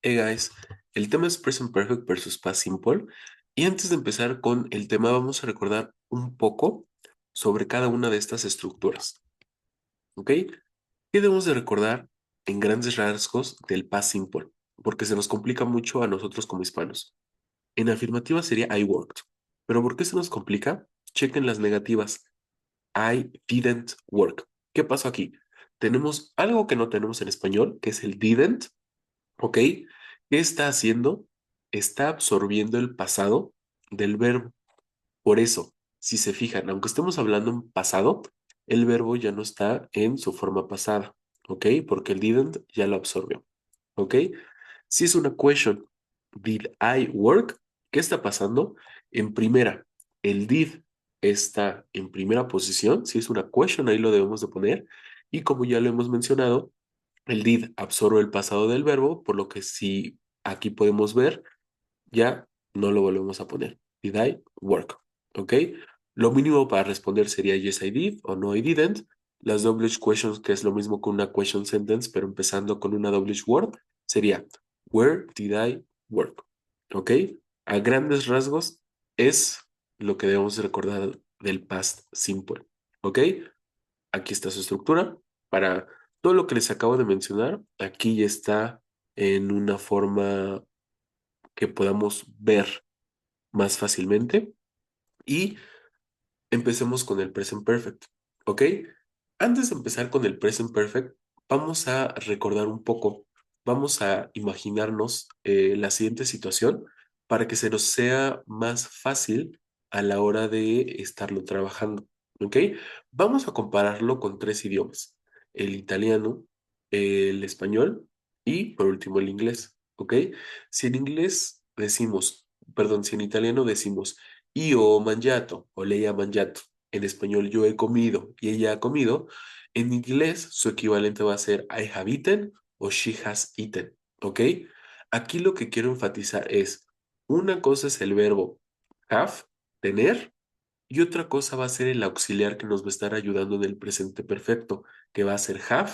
Hey guys, el tema es Present Perfect versus Past Simple. Y antes de empezar con el tema, vamos a recordar un poco sobre cada una de estas estructuras. ¿Ok? ¿Qué debemos de recordar en grandes rasgos del Past Simple? Porque se nos complica mucho a nosotros como hispanos. En afirmativa sería I worked. ¿Pero por qué se nos complica? Chequen las negativas. I didn't work. ¿Qué pasó aquí? Tenemos algo que no tenemos en español, que es el didn't. ¿Ok? ¿Qué está haciendo? Está absorbiendo el pasado del verbo. Por eso, si se fijan, aunque estemos hablando en pasado, el verbo ya no está en su forma pasada. ¿Ok? Porque el didn't ya lo absorbió. ¿Ok? Si es una question, did I work? ¿Qué está pasando? En primera, el did está en primera posición. Si es una question, ahí lo debemos de poner. Y como ya lo hemos mencionado, el did absorbe el pasado del verbo, por lo que si aquí podemos ver, ya no lo volvemos a poner. Did I work? ¿Ok? Lo mínimo para responder sería yes I did o no I didn't. Las WH questions, que es lo mismo que una question sentence, pero empezando con una WH word, sería where did I work? ¿Ok? A grandes rasgos es lo que debemos recordar del past simple. ¿Ok? Aquí está su estructura. Para todo lo que les acabo de mencionar, aquí ya está en una forma que podamos ver más fácilmente. Y empecemos con el present perfect. ¿Ok? Antes de empezar con el present perfect, vamos a recordar un poco, vamos a imaginarnos la siguiente situación para que se nos sea más fácil a la hora de estarlo trabajando. ¿Ok? Vamos a compararlo con tres idiomas: el italiano, el español y por último el inglés. ¿Ok? Si en inglés decimos, perdón, si en italiano decimos io ho mangiato o lei ha mangiato, en español yo he comido y ella ha comido, en inglés su equivalente va a ser I have eaten o she has eaten, ¿ok? Aquí lo que quiero enfatizar es, una cosa es el verbo have, tener, y otra cosa va a ser el auxiliar que nos va a estar ayudando en el presente perfecto, que va a ser have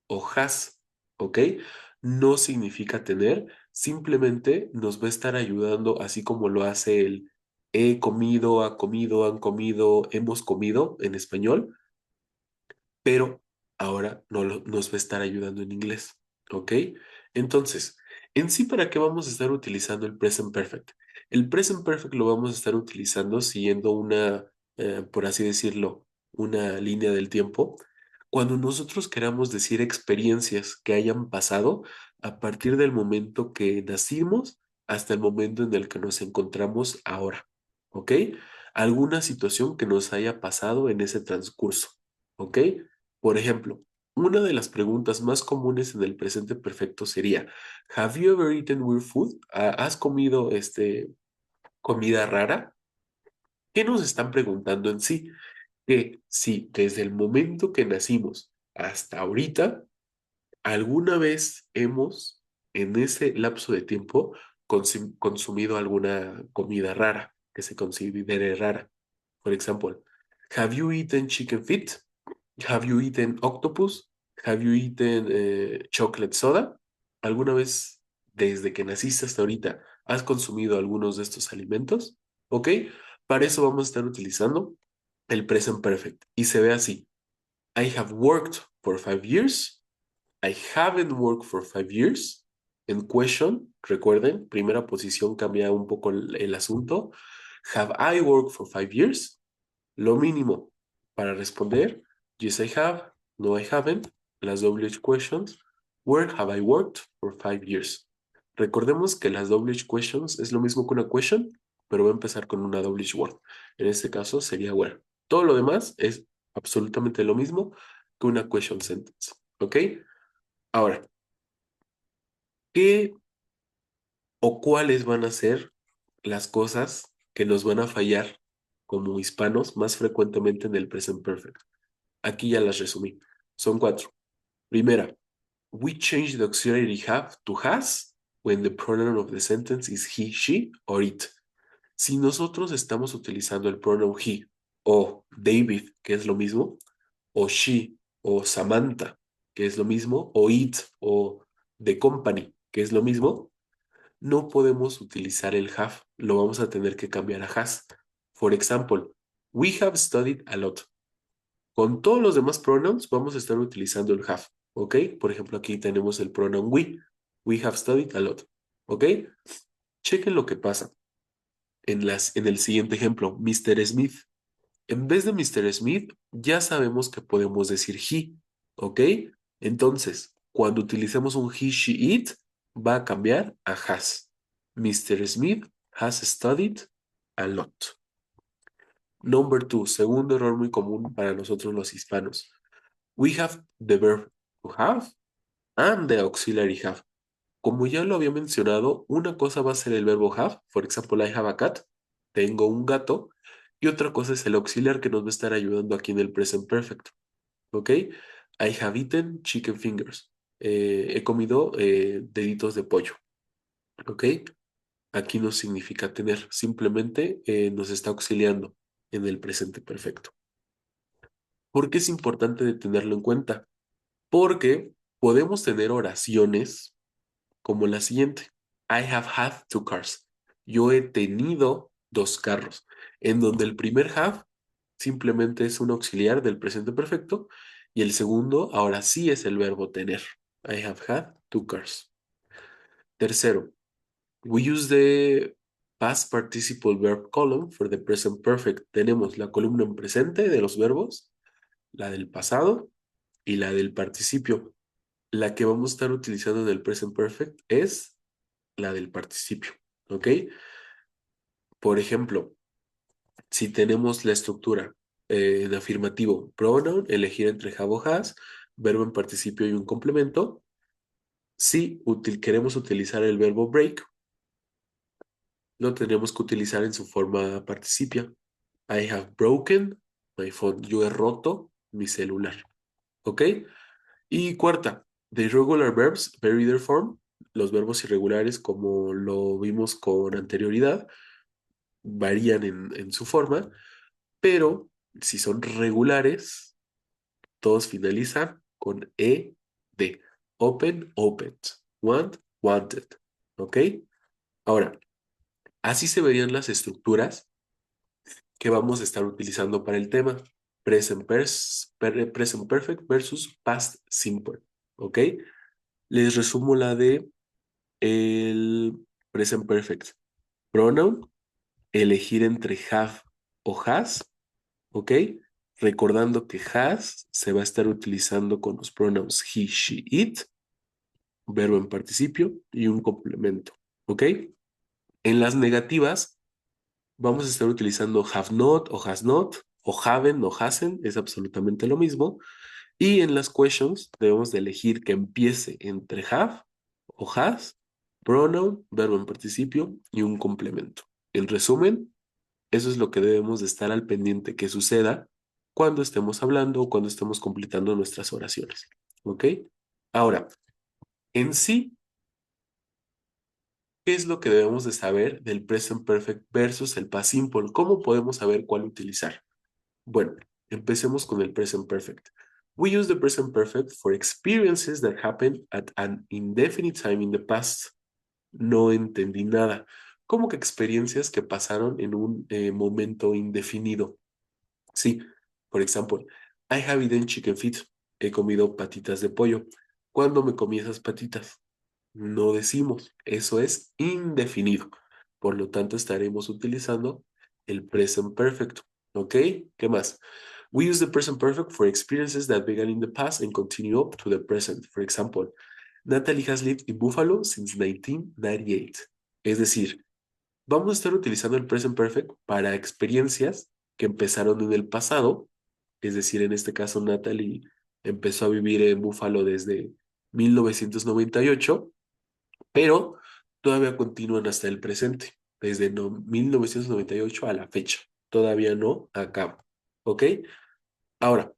o has, ¿ok? No significa tener, simplemente nos va a estar ayudando así como lo hace el he comido, ha comido, han comido, hemos comido en español, pero ahora nos va a estar ayudando en inglés, ¿ok? Entonces, en sí, ¿para qué vamos a estar utilizando el present perfect? El present perfect lo vamos a estar utilizando siguiendo una, por así decirlo, una línea del tiempo. Cuando nosotros queramos decir experiencias que hayan pasado a partir del momento que nacimos hasta el momento en el que nos encontramos ahora, ¿ok? Alguna situación que nos haya pasado en ese transcurso, ¿ok? Por ejemplo, una de las preguntas más comunes en el presente perfecto sería, ¿Have you ever eaten weird food? ¿Has comido comida rara? ¿Qué nos están preguntando en sí? Que si desde el momento que nacimos hasta ahorita, alguna vez hemos, en ese lapso de tiempo, consumido alguna comida rara, que se considere rara. Por ejemplo, ¿Have you eaten chicken feet? Have you eaten octopus? Have you eaten chocolate soda? ¿Alguna vez, desde que naciste hasta ahorita, has consumido algunos de estos alimentos? ¿Ok? Para eso vamos a estar utilizando el present perfect. Y se ve así. I have worked for 5 years. I haven't worked for 5 years. En question, recuerden, primera posición cambia un poco el asunto. Have I worked for 5 years? Lo mínimo para responder, yes I have, no I haven't, las WH questions, where have I worked for 5 years? Recordemos que las WH questions es lo mismo que una question, pero va a empezar con una WH word. En este caso sería where. Todo lo demás es absolutamente lo mismo que una question sentence. ¿Ok? Ahora, ¿qué o cuáles van a ser las cosas que nos van a fallar como hispanos más frecuentemente en el present perfect? Aquí ya las resumí. Son cuatro. Primera, we change the auxiliary have to has when the pronoun of the sentence is he, she or it. Si nosotros estamos utilizando el pronoun he o David, que es lo mismo, o she o Samantha, que es lo mismo, o it o the company, que es lo mismo, no podemos utilizar el have, lo vamos a tener que cambiar a has. For example, we have studied a lot. Con todos los demás pronouns vamos a estar utilizando el have, ¿ok? Por ejemplo, aquí tenemos el pronoun we. We have studied a lot, ¿ok? Chequen lo que pasa en el siguiente ejemplo, Mr. Smith. En vez de Mr. Smith, ya sabemos que podemos decir he, ¿ok? Entonces, cuando utilicemos un he, she, it, va a cambiar a has. Mr. Smith has studied a lot. Number two, segundo error muy común para nosotros los hispanos. We have the verb to have and the auxiliary have. Como ya lo había mencionado, una cosa va a ser el verbo have, por ejemplo, I have a cat, tengo un gato, y otra cosa es el auxiliar que nos va a estar ayudando aquí en el present perfect, ¿ok? I have eaten chicken fingers. He comido deditos de pollo, ¿ok? Aquí no significa tener, simplemente nos está auxiliando en el presente perfecto. ¿Por qué es importante de tenerlo en cuenta? Porque podemos tener oraciones como la siguiente. I have had two cars. Yo he tenido dos carros, en donde el primer have simplemente es un auxiliar del presente perfecto y el segundo ahora sí es el verbo tener. I have had two cars. Tercero, we use the past participle verb column for the present perfect. Tenemos la columna en presente de los verbos, la del pasado y la del participio. La que vamos a estar utilizando en el present perfect es la del participio, ¿ok? Por ejemplo, si tenemos la estructura en afirmativo, pronoun, elegir entre have o has, verbo en participio y un complemento. Si queremos utilizar el verbo break, lo tendremos que utilizar en su forma participia. I have broken my phone. Yo he roto mi celular, ¿ok? Y cuarta, the irregular verbs vary their form. Los verbos irregulares, como lo vimos con anterioridad, varían en su forma, pero si son regulares, todos finalizan con ed. Open, opened. Want, wanted. ¿Ok? Ahora, así se verían las estructuras que vamos a estar utilizando para el tema. Present perfect versus past simple. ¿Ok? Les resumo la de el present perfect. Pronoun, elegir entre have o has, ¿ok? Recordando que has se va a estar utilizando con los pronoun he, she, it, verbo en participio y un complemento, ¿ok? En las negativas vamos a estar utilizando have not o has not, o haven't o hasn't, es absolutamente lo mismo. Y en las questions debemos de elegir que empiece entre have o has, pronoun, verbo en participio y un complemento. En resumen, eso es lo que debemos de estar al pendiente que suceda cuando estemos hablando o cuando estemos completando nuestras oraciones. ¿Ok? Ahora, en sí, ¿qué es lo que debemos de saber del present perfect versus el past simple? ¿Cómo podemos saber cuál utilizar? Bueno, empecemos con el present perfect. We use the present perfect for experiences that happen at an indefinite time in the past. No entendí nada. ¿Cómo que experiencias que pasaron en un momento indefinido? Sí, por ejemplo, I have eaten chicken feet. He comido patitas de pollo. ¿Cuándo me comí esas patitas? No decimos. Eso es indefinido. Por lo tanto, estaremos utilizando el present perfect. ¿Ok? ¿Qué más? We use the present perfect for experiences that began in the past and continue up to the present. For example, Natalie has lived in Buffalo since 1998. Es decir, vamos a estar utilizando el present perfect para experiencias que empezaron en el pasado, es decir, en este caso Natalie empezó a vivir en Buffalo desde 1998, pero todavía continúan hasta el presente, desde 1998 a la fecha, todavía no acaba, ¿ok? Ahora,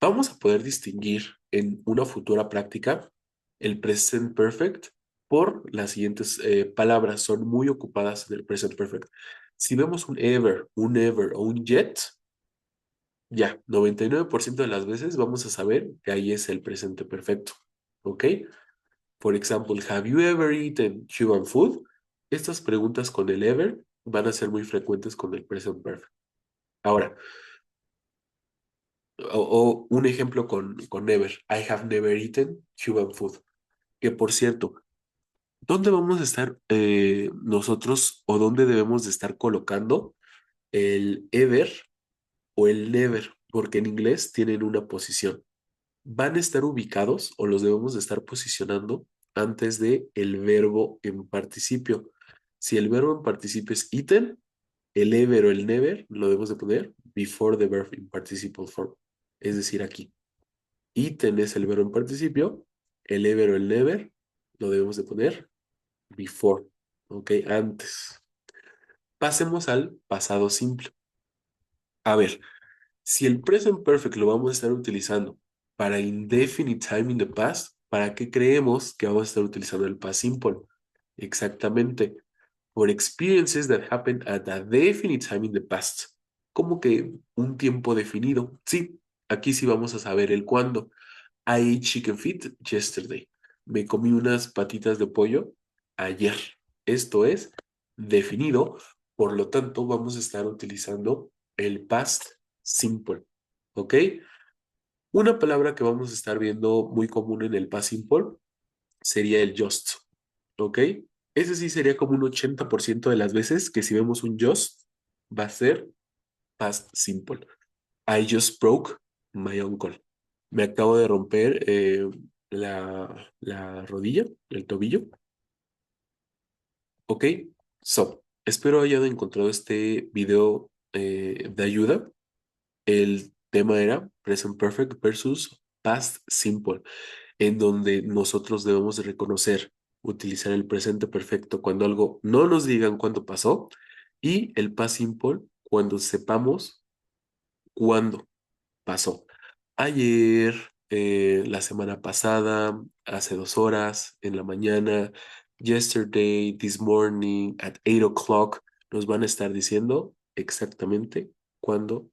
vamos a poder distinguir en una futura práctica el present perfect por las siguientes palabras. Son muy ocupadas en el present perfect. Si vemos un ever o un yet, ya, 99% de las veces vamos a saber que ahí es el presente perfecto. ¿Ok? For example, have you ever eaten Cuban food? Estas preguntas con el ever van a ser muy frecuentes con el present perfect. Ahora, o un ejemplo con never. I have never eaten Cuban food. Que por cierto, ¿dónde vamos a estar nosotros o dónde debemos de estar colocando el ever o el never? Porque en inglés tienen una posición. Van a estar ubicados o los debemos de estar posicionando antes de el verbo en participio. Si el verbo en participio es eaten, el ever o el never lo debemos de poner before the verb in participle form. Es decir, aquí. Eaten es el verbo en participio, el ever o el never lo debemos de poner before, ¿ok? Antes. Pasemos al pasado simple. A ver, si el present perfect lo vamos a estar utilizando para indefinite time in the past, ¿para qué creemos que vamos a estar utilizando el past simple? Exactamente, for experiences that happened at a definite time in the past. Como que un tiempo definido. Sí, aquí sí vamos a saber el cuándo. I ate chicken feet yesterday. Me comí unas patitas de pollo ayer. Esto es definido, por lo tanto vamos a estar utilizando el past simple. ¿Ok? Una palabra que vamos a estar viendo muy común en el past simple sería el just. ¿Ok? Ese sí sería como un 80% de las veces que si vemos un just va a ser past simple. I just broke my uncle. Me acabo de romper la rodilla, el tobillo. Ok, so, espero hayan encontrado este video de ayuda. El tema era Present Perfect versus Past Simple, en donde nosotros debemos de reconocer, utilizar el presente perfecto cuando algo no nos digan cuándo pasó y el Past Simple cuando sepamos cuándo pasó. Ayer, la semana pasada, hace 2 horas, en la mañana, yesterday, this morning, at 8 o'clock, nos van a estar diciendo exactamente cuándo